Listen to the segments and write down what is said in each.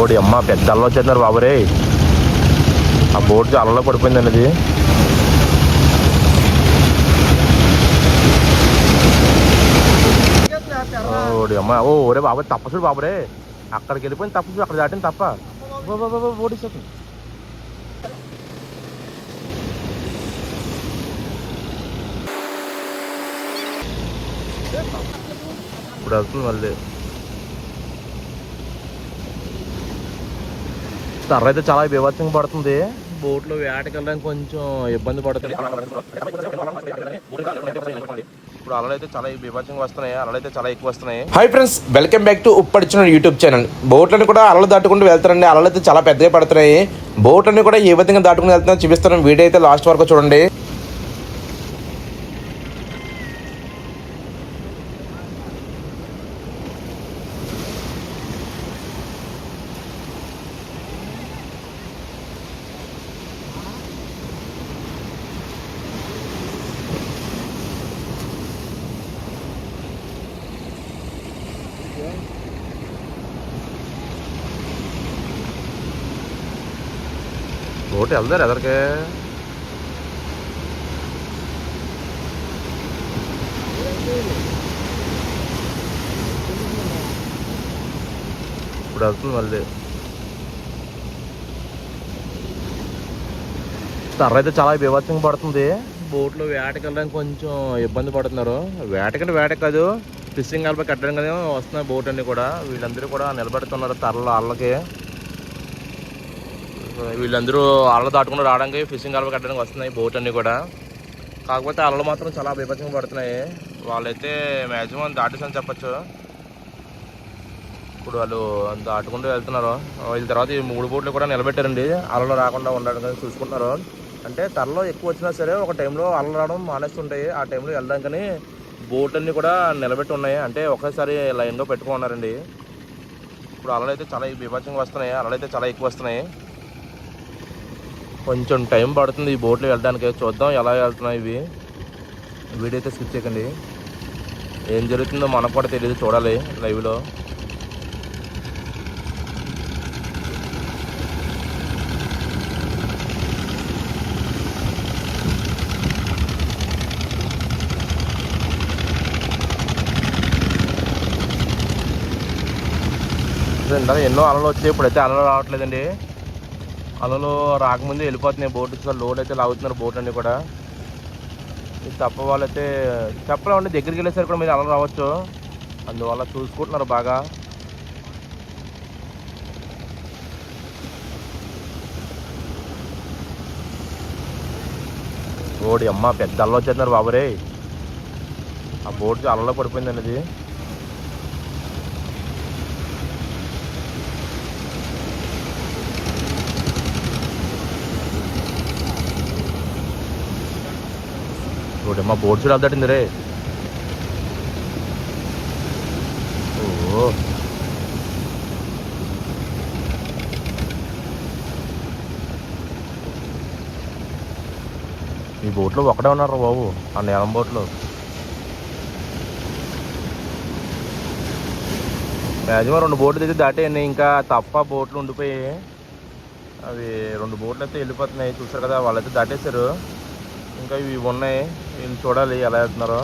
ఓడి అమ్మ పెద్ద అల్ల వచ్చేస్తున్నారు బాబురే. ఆ బోట్ అల్లలో పడిపోయిందండి అది. ఓడి అమ్మ ఓరే బాబు తప్పసుడు బాబురే. అక్కడికి వెళ్ళిపోయింది తప్పసు, అక్కడ దాటింది తప్ప. ఓడిస్తుంది. ఇప్పుడు వెళ్తుంది మళ్ళీ. తర్ర అయితే చాలా బీభత్సంగా పడుతుంది. బోట్లో వేటకి వెళ్ళడానికి కొంచెం ఇబ్బంది పడుతుంది. ఇప్పుడు అలలైతే చాలా బీభత్సంగా వస్తున్నాయి, అలలైతే చాలా ఎక్కువ వస్తున్నాయి. Hi friends, welcome back to ఉప్పడిచిన యూట్యూబ్ ఛానల్. బోట్లను కూడా అలలు దాటుకుంటూ వెళ్తారండి. అలలు అయితే చాలా పెద్దగా పడుతున్నాయి. బోట్లని కూడా ఏ విధంగా దాటుకుని వెళ్తున్నా చూపిస్తాను. వీడియో అయితే లాస్ట్ వరకు చూడండి. బోట్ వెళ్తారు ఎదరికే. ఇప్పుడు వెళ్తుంది మళ్ళీ. తర్ర అయితే చాలా బీభత్సంగా పడుతుంది. బోట్లో వేటకి వెళ్ళడానికి కొంచెం ఇబ్బంది పడుతున్నారు. వేటకంటే వేట కాదు, ఫిషింగ్ కలిపి కట్టడం కదా వస్తున్నాయి బోట్ అన్ని కూడా. వీళ్ళందరూ కూడా నిలబెడుతున్నారు తర్రలో అల్లకి. వీళ్ళందరూ అల్ల దాటుకుంటూ రావడానికి ఫిషింగ్ కలిపి కట్టడానికి వస్తున్నాయి బోట్ అన్ని కూడా. కాకపోతే అలలు మాత్రం చాలా బీభత్సంగా పడుతున్నాయి. వాళ్ళైతే మ్యాక్సిమం దాటేసని చెప్పచ్చు. ఇప్పుడు వాళ్ళు దాటుకుంటూ వెళ్తున్నారు. వీళ్ళ తర్వాత ఈ 3 బోట్లు కూడా నిలబెట్టారండి, అలలు రాకుండా ఉండడానికి చూసుకుంటున్నారు. అంటే తరలో ఎక్కువ వచ్చినా సరే ఒక టైంలో అలలు రావడం మానేస్తుంటాయి. ఆ టైంలో వెళ్ళడానికని బోట్ అన్ని కూడా నిలబెట్టి ఉన్నాయి. అంటే ఒకేసారి లైన్గా పెట్టుకున్నారండి. ఇప్పుడు అలలు అయితే చాలా బీభత్సంగా వస్తున్నాయి, అలలు అయితే చాలా ఎక్కువ వస్తున్నాయి. కొంచెం టైం పడుతుంది ఈ బోట్లు వెళ్ళడానికి. చూద్దాం ఎలా వెళ్తున్నాయి ఇవి. వీడియో అయితే స్కిప్ చేయకండి. ఏం జరుగుతుందో మనకు కూడా తెలియదు, చూడాలి లైవ్లో. ఎన్నో అలలు వచ్చాయి, ఇప్పుడైతే అలలు రావట్లేదండి. అలలు రాకముందే వెళ్ళిపోతున్నాయి బోటు. లోడ్ అయితే లాగుతున్నారు బోట్ అన్ని కూడా. ఇది తప్ప వాళ్ళైతే చెప్పలేమండి, దగ్గరికి వెళ్ళేసరికి కూడా మీరు అలలు రావచ్చు. అందువల్ల చూసుకుంటున్నారు బాగా. ఓడి అమ్మ పెద్ద అల్ల వచ్చేస్తున్నారు బాబురే. ఆ బోట్ అలలో పడిపోయిందండి అది. మా బోట్ చూడ దాటింది రే. ఓ ఈ బోట్లో ఒకటే ఉన్నారు బాబు, ఆ నీలం బోట్లో. మ్యాక్సిమం 2 బోట్లు తెచ్చి దాటేయండి, ఇంకా తప్ప బోట్లు ఉండిపోయాయి. అవి 2 బోట్లు అయితే వెళ్ళిపోతున్నాయి, చూసారు కదా. వాళ్ళైతే దాటేశారు, ఇంకా ఇవి ఉన్నాయి. వీళ్ళు చూడాలి ఎలా వెళ్తున్నారో.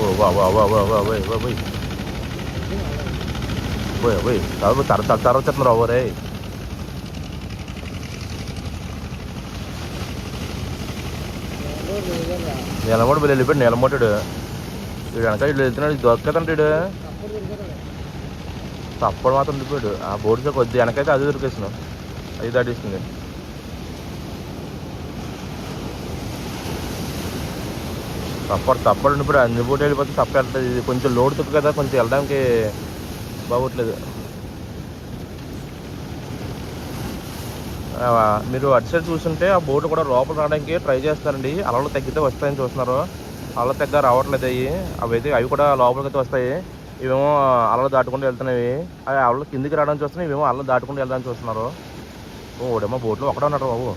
ఓ తర వచ్చేస్తున్నారు అవరే. నిలబడి వీళ్ళు వెళ్ళిపోయాడు, నిలబడ్డాడు వీడు. వెనక వీళ్ళు వెళ్తున్నాడు, దొరకదంటాడు. తప్పడు మాత్రం ఉండిపోయాడు. ఆ బోర్డుతో కొద్ది వెనకైతే అది దొరికేసిన, అది దాటిస్తుంది. తప్పడు ఉండిపోయాడు. అన్ని బోట్లు వెళ్ళిపోతే తప్ప వెళ్తుంది. ఇది కొంచెం లోడ్ తక్కువ కదా, కొంచెం వెళ్ళడానికి బాగోట్లేదు. మీరు అటు సైడ్ చూస్తుంటే ఆ బోటు కూడా లోపల రావడానికి ట్రై చేస్తారండి. అలలు తగ్గితే వస్తాయని చూస్తున్నారు. అలలు తగ్గ రావట్లేదు అవి. అవి కూడా లోపలికి అయితే వస్తాయి. ఇవేమో అలలు దాటుకుంటూ వెళ్తున్నాయి. అవి అలలు కిందికి రావడానికి చూస్తున్నాయి, ఇవేమో అలలు దాటుకుంటూ వెళ్ళడానికి చూస్తున్నారు. ఓడేమో బోట్లో ఒకటే ఉన్నాడు బాబు.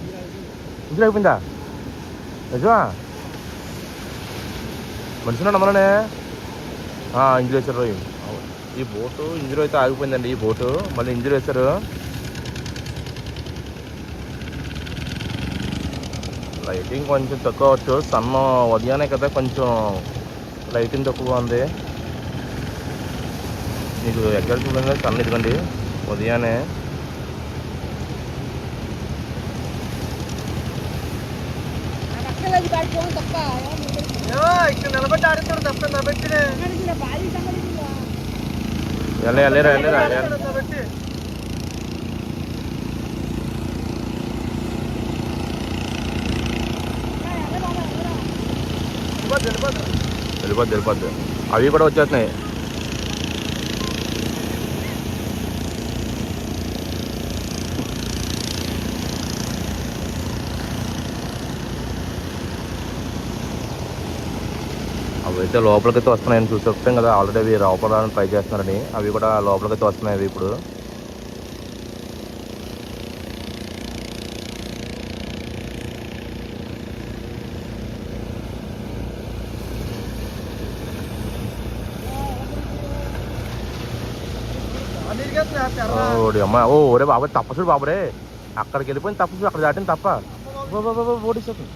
ఇంజన్ అయిపోయిందా నిజమా? మనిషి నమ్మలనే ఇంజన్ వేశారు. ఈ బోటు ఇంజన్ అయితే ఆగిపోయిందండి. ఈ బోటు మళ్ళీ ఇంజన్ వేశారు. లైటింగ్ కొంచెం తక్కువ అవచ్చు, సన్న ఉదయాన్నే కదా కొంచెం లైటింగ్ తక్కువగా ఉంది. మీకు ఎక్కడ చూడండి సన్న ఇదిగోండి ఉదయాన్నే. వెళ్ళరా వెళ్ళిపోద్ది. అవి కూడా వచ్చేస్తున్నాయి. అవి అయితే లోపలికైతే వస్తున్నాయని చూసి చెప్తాం కదా, ఆల్రెడీ అవి లోపలని ట్రై చేస్తున్నారని. అవి కూడా లోపలికైతే వస్తున్నాయి అవి ఇప్పుడు. అమ్మా ఓరే బాబు తప్పసుడు బాబురే, అక్కడికి వెళ్ళిపోయింది తప్పసు, అక్కడ దాటింది తప్ప ఓడిస్తుంది.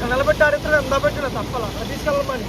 నిలబెట్టి ఆడుతున్నా ఎంత పెట్టిన తప్పలా తీసుకెళ్ళమని.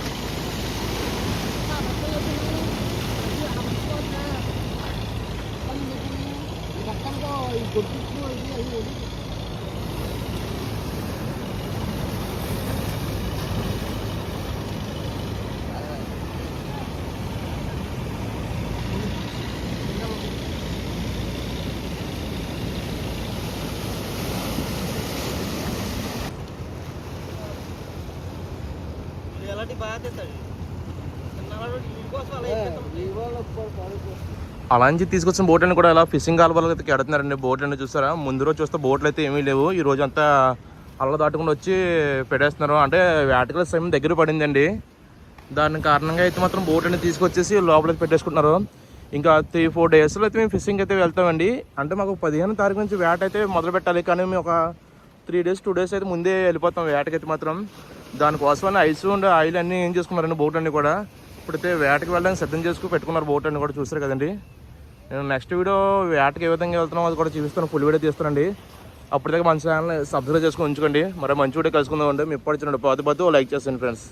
అలా నుంచి తీసుకొచ్చిన బోట్ అని కూడా ఇలా ఫిషింగ్ కాలువలు అయితే ఎడుతున్నారండి. బోట్లు అన్నీ చూస్తారా, ముందు రోజు చూస్తే బోట్లు అయితే ఏమీ లేవు. ఈ రోజు అంతా అల్ల దాటుకుండా వచ్చి పెట్టేస్తున్నారు. అంటే వేటకల సమయం దగ్గర పడిందండి. దాని కారణంగా అయితే మాత్రం బోట్ అనేది తీసుకొచ్చేసి లోపలికి పెట్టేసుకుంటున్నారు. ఇంకా 3-4 డేస్లో అయితే మేము ఫిషింగ్ అయితే వెళ్తామండి. అంటే మాకు 15వ తారీఖు నుంచి వేట అయితే మొదలు పెట్టాలి, కానీ మేము ఒక 3 డేస్ 2 డేస్ అయితే ముందే వెళ్ళిపోతాం వేటకైతే మాత్రం. దానికోసమని ఐస్ అండ్ ఆయిల్ అన్నీ ఏం చేసుకున్నారండి బోట్ అన్నీ కూడా. ఇప్పుడైతే వేటకి వెళ్ళడానికి సిద్ధం చేసుకుని పెట్టుకున్నారు బోట్ అన్నీ కూడా. చూస్తారు కదండి. నేను నెక్స్ట్ వీడియో వేటకి ఏ విధంగా వెళ్తున్నామో అది కూడా చూపిస్తాను, ఫుల్ వీడియో తీస్తానండి. అప్పటిదాకా మన ఛానల్ సబ్స్క్రైబ్ చేసుకుని ఉంచుకోండి. మరి మంచి వీడియో కలుసుకుందాం అండి. మీ ఎప్పుడు వచ్చినప్పుడు లైక్ చేస్తాను ఫ్రెండ్స్.